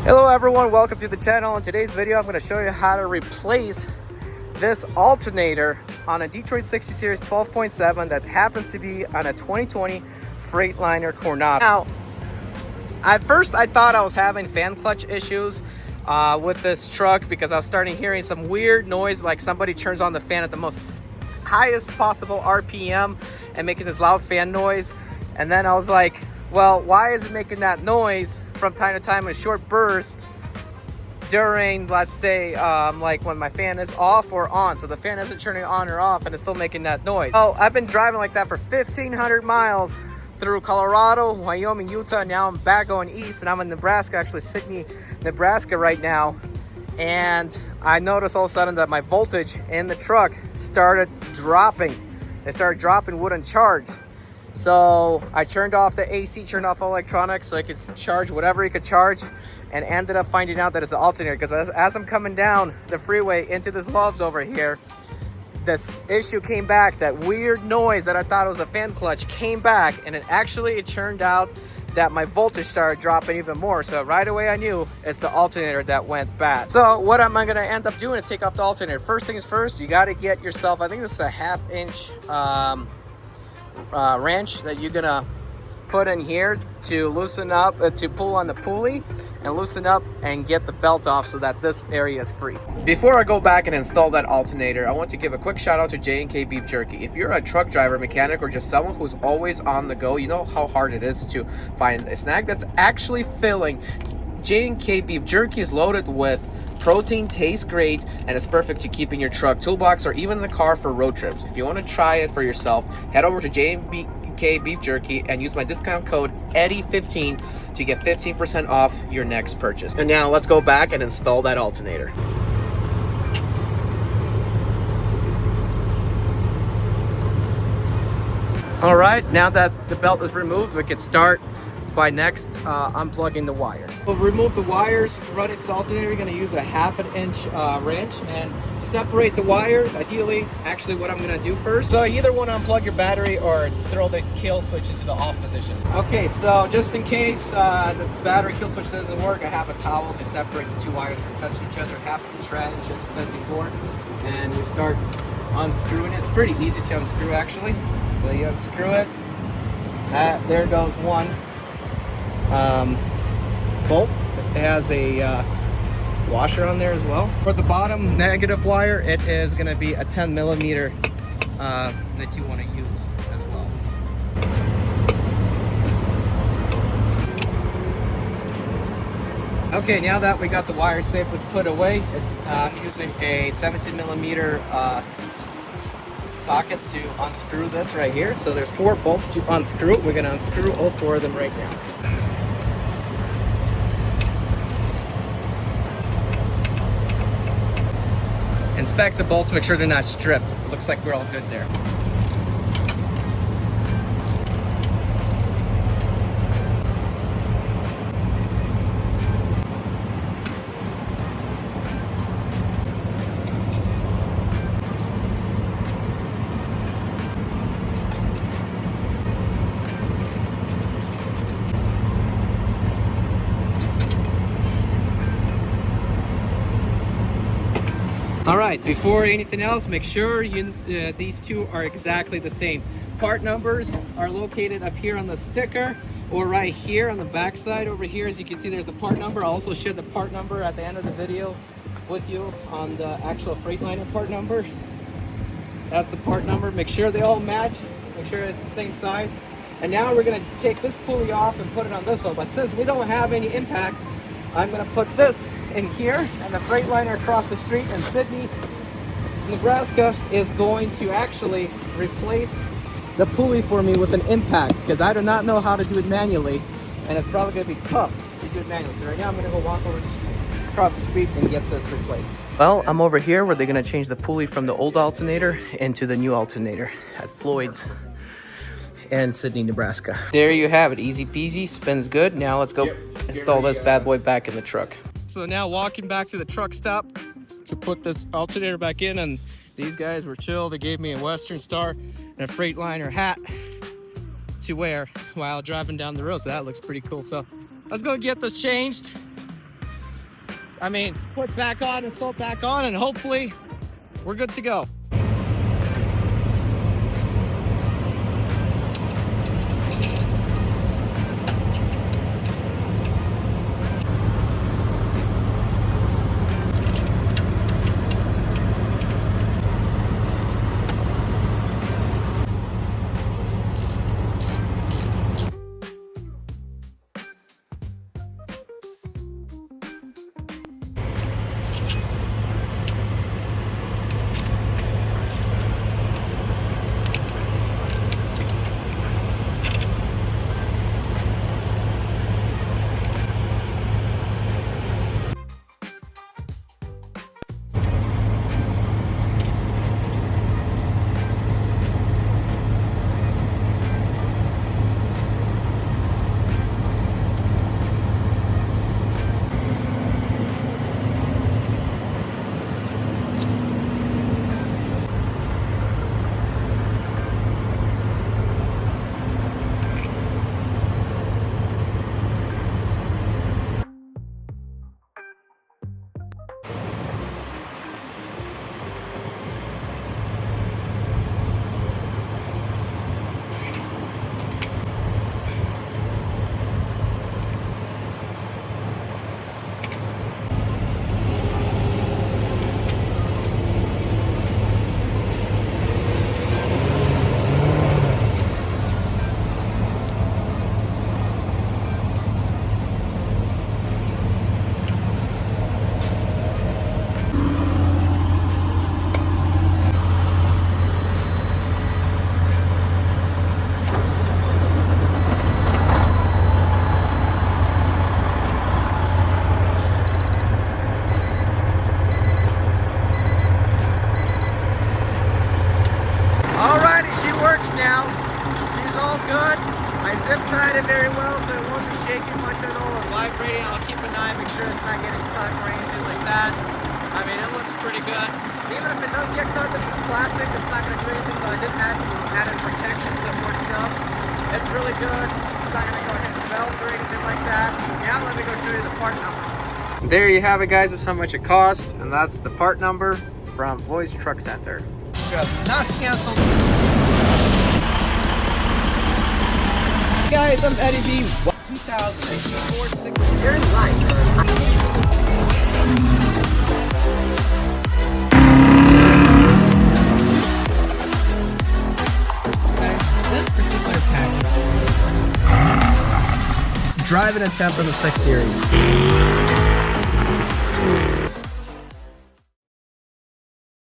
Hello everyone, welcome to the channel. In today's video I'm going to show you how to replace this alternator on a Detroit 60 Series 12.7 that happens to be on a 2020 Freightliner Coronado. Now, at first I thought I was having fan clutch issues with this truck because I was starting hearing some weird noise, like somebody turns on the fan at the most highest possible RPM and making this loud fan noise. And then I was like, well, why is it making that noise from time to time in short bursts during, let's say, like when my fan is off or on? So the fan isn't turning on or off and it's still making that noise. So I've been driving like that for 1,500 miles through Colorado, Wyoming, Utah. Now I'm back going east and I'm in Nebraska, actually Sidney, Nebraska right now. And I noticed all of a sudden that my voltage in the truck started dropping. It started dropping, wouldn't charge. So I turned off the AC, turned off all electronics so I could charge whatever it could charge, and ended up finding out that it's the alternator. Because as I'm coming down the freeway into this Love's over here, this issue came back. That weird noise that I thought was a fan clutch came back, and it turned out that my voltage started dropping even more. So right away I knew it's the alternator that went bad. So what am I going to end up doing is take off the alternator. First things first, you got to get yourself, I think this is a 1/2 inch wrench that you're gonna put in here to loosen up, to pull on the pulley and loosen up and get the belt off so that this area is free. Before I go back and install that alternator, I want to give a quick shout out to J&K Beef Jerky. If you're a truck driver, mechanic, or just someone who's always on the go, you know how hard it is to find a snack that's actually filling. J&K Beef Jerky is loaded with protein, tastes great, and it's perfect to keep in your truck, toolbox, or even in the car for road trips. If you want to try it for yourself, head over to J&K Beef Jerky and use my discount code EDDIE15 to get 15% off your next purchase. And now let's go back and install that alternator. All right, now that the belt is removed, we can start by next unplugging the wires. We'll remove the wires, run it to the alternator. You're going to use a 1/2 inch wrench, and to separate the wires, ideally, actually what I'm going to do first, so you either want to unplug your battery or throw the kill switch into the off position. Okay, so just in case the battery kill switch doesn't work, I have a towel to separate the two wires from touching each other, 1/2 inch wrench, as I said before, and you start unscrewing it. It's pretty easy to unscrew actually. So you unscrew it. There goes one bolt. It has a washer on there as well. For the bottom negative wire, it is going to be a 10 millimeter that you want to use as well. Okay, now that we got the wire safely put away, it's using a 17 millimeter socket to unscrew this right here. So there's 4 bolts to unscrew. We're going to unscrew all 4 of them right now. Inspect the bolts, make sure they're not stripped. It looks like we're all good there. All right, before anything else, make sure these two are exactly the same. Part numbers are located up here on the sticker or right here on the back side over here. As you can see, there's a part number. I'll also share the part number at the end of the video with you on the actual Freightliner part number. That's the part number. Make sure they all match. Make sure it's the same size. And now we're gonna take this pulley off and put it on this one. But since we don't have any impact, I'm gonna put this in here, and the Freightliner across the street in Sidney, Nebraska is going to actually replace the pulley for me with an impact, because I do not know how to do it manually, and it's probably gonna be tough to do it manually. So right now I'm gonna go walk over across the street and get this replaced. Well, I'm over here where they're gonna change the pulley from the old alternator into the new alternator at Floyd's in Sidney, Nebraska. There you have it, easy peasy, spins good. Now let's go install this bad boy back in the truck. So now walking back to the truck stop to put this alternator back in, and these guys were chill. They gave me a Western Star and a Freightliner hat to wear while driving down the road, so that looks pretty cool. So let's go get this changed put back on, install it back on, and hopefully we're good to go. Now she's all good. I zip tied it very well so it won't be shaking much at all or vibrating. I'll keep an eye, make sure it's not getting cut or anything like that. It looks pretty good. Even if it does get cut, this is plastic, it's not going to do anything, so I did add in protection, some more stuff. It's really good. It's not going to go hit the belts or anything like that. Now let me go show you the part numbers. There you have it, guys. That's how much it costs, and that's the part number from Floyd's Truck Center. Not canceled. Guys, I'm Eddie B. 2004 turn right. This particular package. Drive and attempt on the 6 Series.